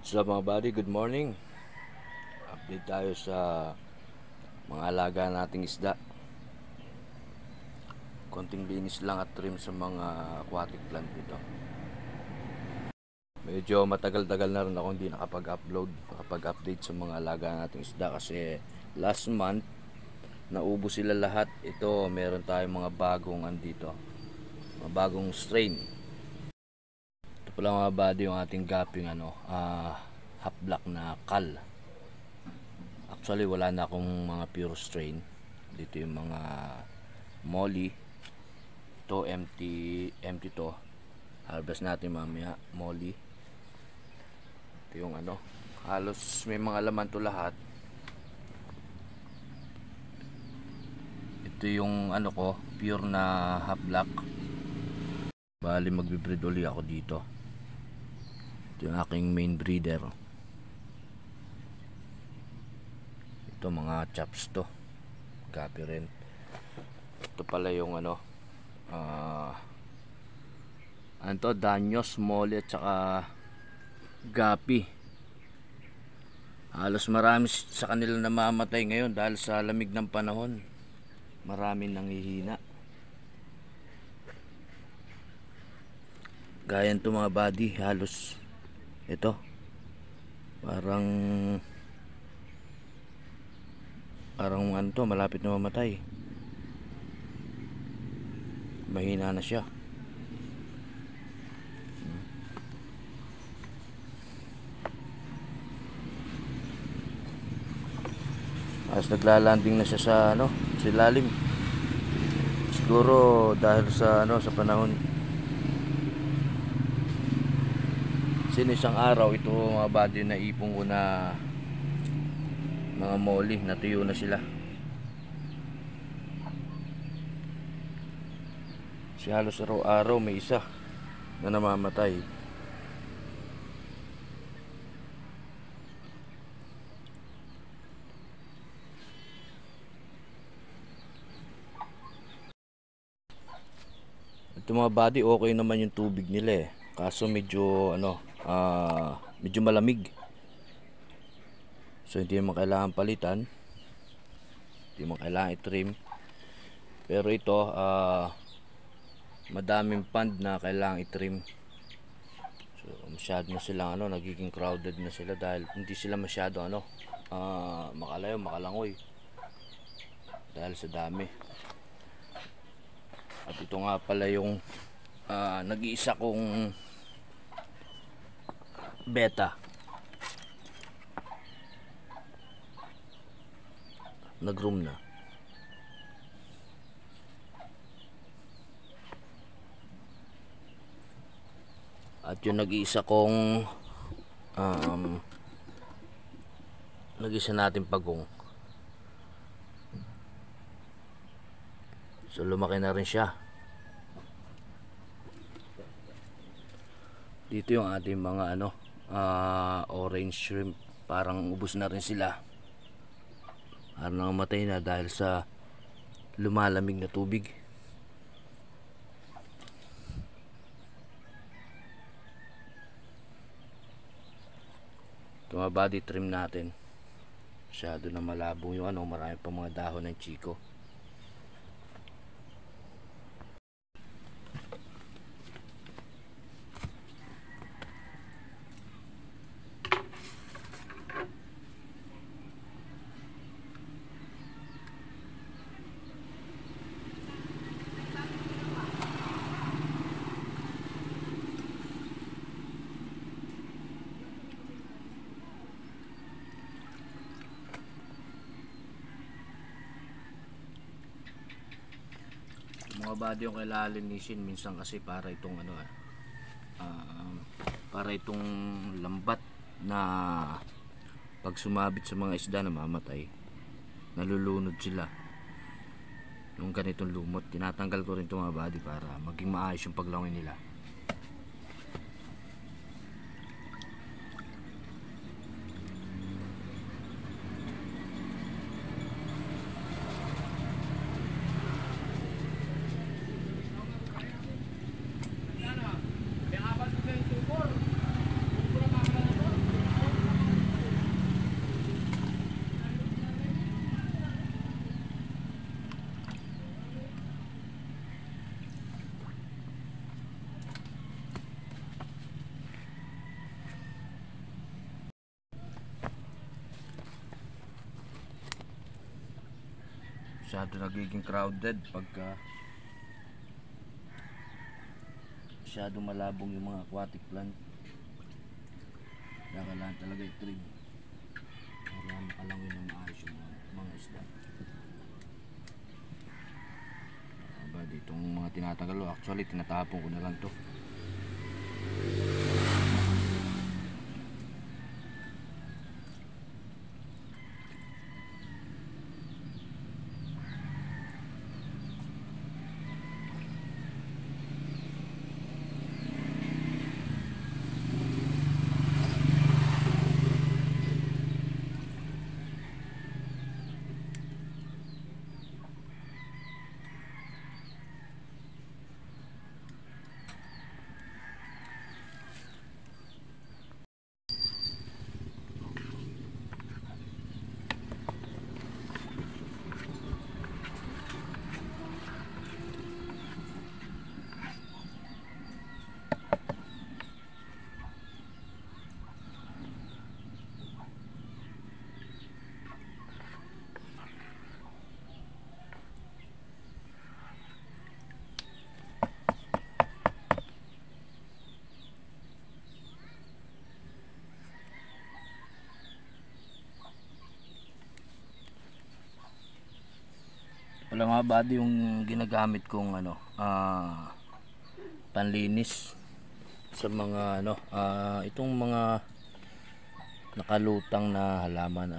What's up mga buddy? Good morning. Update tayo sa mga alaga nating isda. Konting linis lang at trim sa mga aquatic plant dito. Medyo matagal-tagal na rin ako hindi nakapag-update sa mga alaga nating isda kasi last month naubos sila lahat. Ito meron tayong mga bagong andito, mga bagong strain. Ito pala mga buddy yung ating gaping half black na kal. Actually wala na akong mga pure strain. Dito yung mga molly. Ito empty to. Harvest natin mamaya molly. Ito yung halos may mga laman to lahat. Ito yung ko, pure na half black. Bali magbe-breed uli ako dito. Ito yung aking main breeder. Ito mga chops to. Gapi rin. Ito pala yung danyos, molly at saka gapi. Halos marami sa kanila namamatay ngayon dahil sa lamig ng panahon. Marami nanghihina. Gaya nito mga buddy, halos ito parang malapit na mamatay. Mahina na siya. As naglalanding na siya sa ilalim. Siguro dahil sa sa panahon. Sino isang araw ito mga buddy na ipong ko na mga molly, natuyo na sila. Si halos araw-araw may isa na namamatay. Ito mga buddy, okay naman yung tubig nila kaso medyo medyo malamig. So hindi mo kailangan palitan. Hindi mo kailangan i-trim. Pero ito madaming pond na kailangan i-trim. So masyado na silang nagiging crowded na sila dahil hindi sila masyado makalayo, makalangoy dahil sa dami. At ito nga pala yung nag-iisa kong beta. Nag-room na. At yung nag-iisa kong nag-isa natin pagong. So lumaki na rin siya. Dito yung ating mga orange shrimp. Parang ubos na rin sila. Parang namatay na dahil sa lumalamig na tubig. Ito mga body trim natin. Masyado na malabo yung marami pa mga dahon ng chiko. Mga body yung kailangan linisin minsan kasi para itong para itong lambat na pag sumabit sa mga isda na mamatay, nalulunod sila. Yung ganitong lumot tinatanggal ko rin itong mga body para maging maayos yung paglangoy nila. masyado nagiging crowded pagka masyado malabong yung mga aquatic plant. Kaya kailangan talaga i-trim para makalangin na maayos yung mga isda. Aba, ditong mga tinatanggal, actually tinatapon ko na lang to. Wala mga body yung ginagamit kong panlinis sa mga itong mga nakalutang na halaman.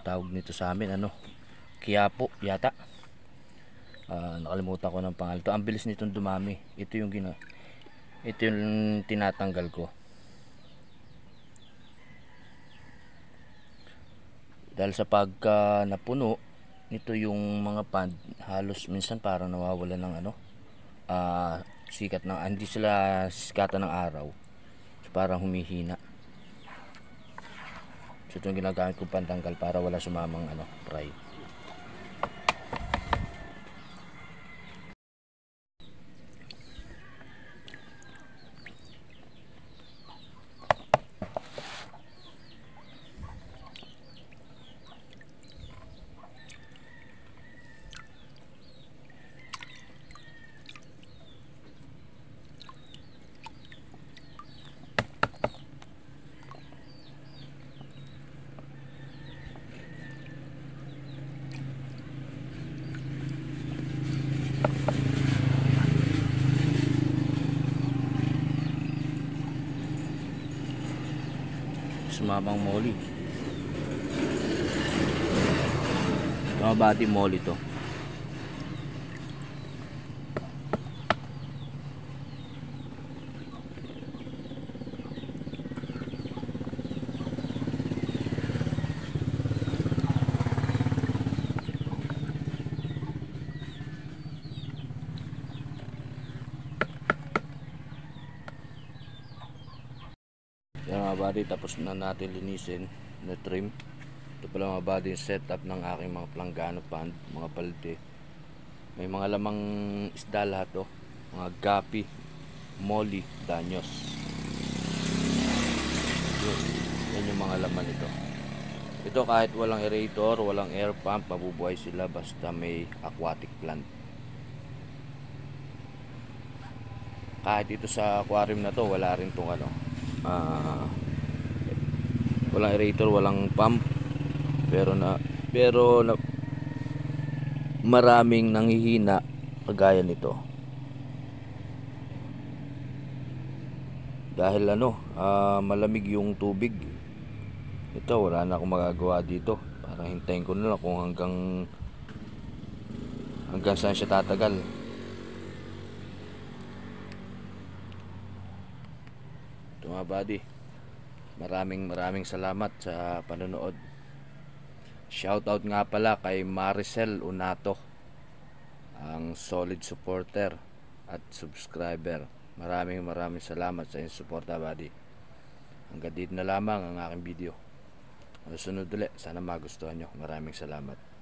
Tawag nito sa amin kiyapo yata. Nakalimutan ko ng pangalan. Ito, ang bilis nitong dumami. Ito yung tinatanggal ko. Dahil sa pagka napuno nito yung mga pond, halos minsan parang nawawala ng sikat ng, hindi sila sikatan ng araw, so parang humihina. So ito yung ginagamit kong pantanggal para wala sumamang fry. Sumamang molly. Mga body molly to. Yan mga body, tapos na natin linisin na trim. Ito pala mga body yung setup ng aking mga planggano pond, mga palde. May mga lamang isda lahat mga gapi, molly, danyos. Yan yung mga laman nito. Ito kahit walang aerator, walang air pump, mabubuhay sila basta may aquatic plant. Kahit ito sa aquarium na to, wala rin tong walang aerator, walang pump, pero maraming nanghihina kagaya nito dahil malamig yung tubig. Ito, wala na akong magagawa dito, parang hintayin ko na lang kung hanggang saan siya tatagal. Ito mga buddy, maraming salamat sa panonood. Shoutout nga pala kay Maricel Unato, ang solid supporter at subscriber. Maraming salamat sa inyong suporta buddy. Hanggang dito na lamang ang aking video. Sunod ulit, sana magustuhan nyo. Maraming salamat.